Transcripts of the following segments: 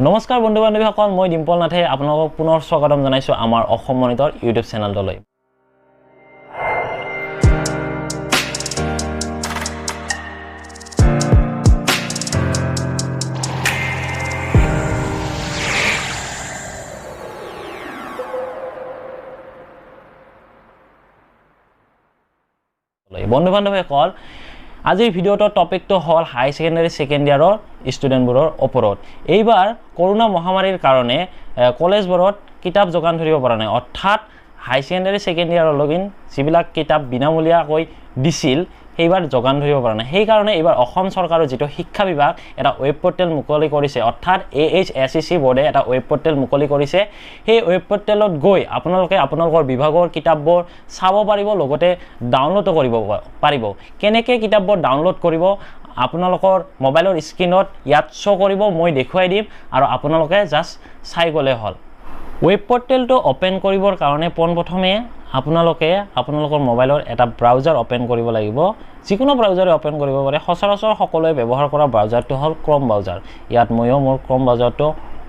নমস্কাৰ বন্ধু বান্ধৱীসকল, মই ডিম্পল নাথে আপোনালোকক পুনৰ স্বাগতম জনাইছোঁ আমাৰ অসম মনিটৰ ইউটিউব চেনেলটোলৈ। বন্ধু বান্ধৱীসকল, আজিৰ ভিডিঅ'টোৰ টপিকটো হ'ল হাই ছেকেণ্ডাৰী ছেকেণ্ড ইয়াৰৰ ষ্টুডেণ্টবোৰৰ ওপৰত। এইবাৰ কৰোনা মহামাৰীৰ কাৰণে কলেজবোৰত কিতাপ যোগান ধৰিব পৰা নাই, অৰ্থাৎ হাই ছেকেণ্ডাৰী ছেকেণ্ড ইয়াৰৰ লগিন যিবিলাক কিতাপ বিনামূলীয়াকৈ দিছিল সেইবাৰ যোগান ধৰিব পৰা নাই। সেইকাৰণে এইবাৰ অসম চৰকাৰৰ যিটো শিক্ষা বিভাগ এটা ৱেব পৰ্টেল মুকলি কৰিছে, অৰ্থাৎ AHSEC Boardে এটা ৱেব পৰ্টেল মুকলি কৰিছে। সেই ৱেব পৰ্টেলত গৈ আপোনালোকে আপোনালোকৰ বিভাগৰ কিতাপবোৰ চাব পাৰিব, লগতে ডাউনলোডো কৰিব পাৰিব। কেনেকৈ কিতাপবোৰ ডাউনলোড কৰিব আপোনালোকৰ মোবাইলৰ স্ক্ৰীনত ইয়াত শ্ব' কৰিব, মই দেখুৱাই দিম আৰু আপোনালোকে জাষ্ট চাই গ'লে হ'ল। ৱেব পৰ্টেলটো অ'পেন কৰিবৰ কাৰণে পোনপ্ৰথমে আপোনালোকে আপোনালোকৰ মোবাইলৰ এটা ব্ৰাউজাৰ অ'পেন কৰিব লাগিব। যিকোনো ব্ৰাউজাৰে অ'পেন কৰিব পাৰে, সচৰাচৰ সকলোৱে ব্যৱহাৰ কৰা ব্ৰাউজাৰটো হ'ল ক্ৰম ব্ৰাউজাৰ। ইয়াত ময়ো মোৰ ক্ৰম ব্ৰাউজাৰটো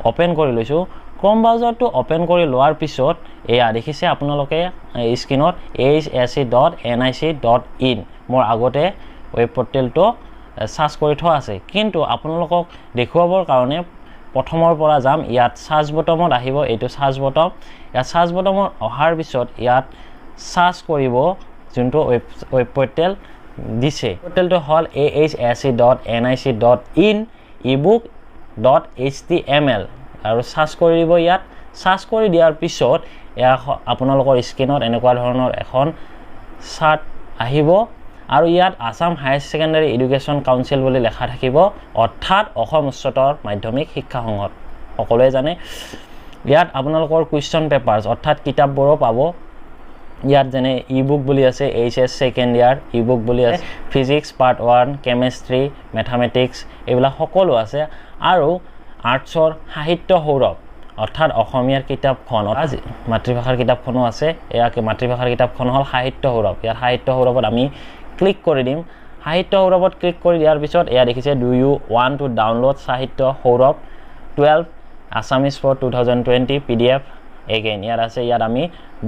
অ'পেন কৰি লৈছোঁ। ক্ৰম ব্ৰাউজাৰটো অ'পেন কৰি লোৱাৰ পিছত এয়া দেখিছে আপোনালোকে স্ক্ৰীনত hsec.nic.in মোৰ আগতে ৱেব পৰ্টেলটো চাৰ্চ কৰি থোৱা আছে, কিন্তু আপোনালোকক দেখুৱাবৰ কাৰণে প্ৰথমৰ পৰা যাম। ইয়াত চাৰ্চ বটমত আহিব, এইটো চাৰ্চ বটম। ইয়াত চাৰ্চ বটমত অহাৰ পিছত ইয়াত চাৰ্চ কৰিব যোনটো ৱেব পৰ্টেল দিছে। পৰ্টেলটো হ'ল ahsec.nic.in ebook.html আৰু চাৰ্চ কৰি দিব। ইয়াত চাৰ্চ কৰি দিয়াৰ পিছত এয়া আপোনালোকৰ স্ক্ৰীনত এনেকুৱা ধৰণৰ এখন চাৰ্ট আহিব আৰু ইয়াত Assam higher secondary education council বুলি লেখা থাকিব, অৰ্থাৎ অসম উচ্চতৰ মাধ্যমিক শিক্ষা সংসদ, সকলোৱে জানে। ইয়াত আপোনালোকৰ কুৱেশ্যন পেপাৰ্ছ অৰ্থাৎ কিতাপবোৰো পাব। ইয়াত যেনে ই বুক বুলি আছে, HS ছেকেণ্ড ইয়াৰ ই বুক বুলি আছে, ফিজিক্স পাৰ্ট 1, কেমেষ্ট্ৰি, মেথামেটিক্স এইবিলাক সকলো আছে। আৰু আৰ্টছৰ সাহিত্য সৌৰভ অৰ্থাৎ অসমীয়াৰ কিতাপখন, মাতৃভাষাৰ কিতাপখনো আছে। এয়া মাতৃভাষাৰ কিতাপখন হ'ল সাহিত্য সৌৰভ। ইয়াত সাহিত্য সৌৰভত আমি ক্লিক কৰি দিম। সাহিত্য সৌৰভত ক্লিক কৰি দিয়াৰ পিছত এয়া দেখিছে do you want to download Sahitya Saurabh 12 Assamese for 2020 PDF again ইয়াত আছে। ইয়াত আমি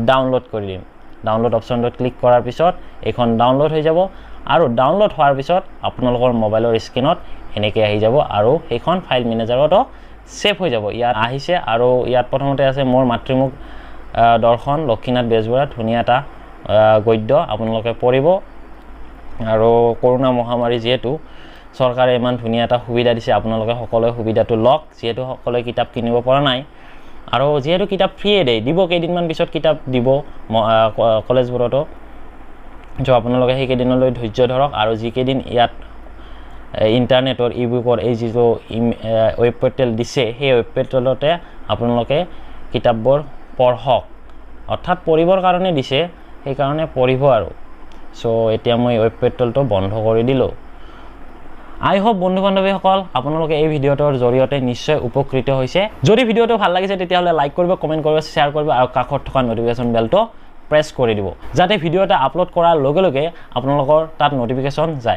ডাউনলোড কৰি দিম। ডাউনলোড অপশ্যনটোত ক্লিক কৰাৰ পিছত এইখন ডাউনলোড হৈ যাব আৰু ডাউনলোড হোৱাৰ পিছত আপোনালোকৰ মোবাইলৰ স্ক্ৰীনত এনেকৈ আহি যাব আৰু সেইখন ফাইল মেনেজাৰতো ছেভ হৈ যাব। ইয়াত আহিছে আৰু ইয়াত প্ৰথমতে আছে মোৰ মাতৃমুখ দৰ্শন লক্ষীনাথ বেজবৰুৱা, ধুনীয়া এটা গদ্য আপোনালোকে পঢ়িব। আৰু কৰোনা মহামাৰী যিহেতু চৰকাৰে ইমান ধুনীয়া এটা সুবিধা দিছে, আপোনালোকে সকলোৱে সুবিধাটো লওক, যিহেতু সকলোৱে কিতাপ কিনিব পৰা নাই আৰু যিহেতু কিতাপ ফ্ৰীয়ে দিব কেইদিনমান পিছত কিতাপ দিব কলেজবোৰতো। চ' আপোনালোকে সেইকেইদিনলৈ ধৈৰ্য ধৰক আৰু যিকেইদিন ইয়াত ইণ্টাৰনেটৰ ই বুকৰ এই যিটো ৱেব পৰ্টেল দিছে সেই ৱেব পৰ্টেলতে আপোনালোকে কিতাপবোৰ পঢ়ক, অৰ্থাৎ পঢ়িবৰ কাৰণে দিছে, সেইকাৰণে পঢ়িব আৰু। চ' এতিয়া মই ৱেব পৰ্টেলটো বন্ধ কৰি দিলোঁ। আই হোপ বন্ধু বান্ধৱীসকল আপোনালোকে এই ভিডিঅ'টোৰ জৰিয়তে নিশ্চয় উপকৃত হৈছে। যদি ভিডিঅ'টো ভাল লাগিছে তেতিয়াহ'লে লাইক কৰিব, কমেণ্ট কৰিব, শ্বেয়াৰ কৰিব আৰু কাষত থকা নটিফিকেশ্যন বেলটো প্ৰেছ কৰি দিব, যাতে ভিডিঅ' এটা আপলোড কৰাৰ লগে লগে আপোনালোকৰ তাত নটিফিকেশ্যন যায়।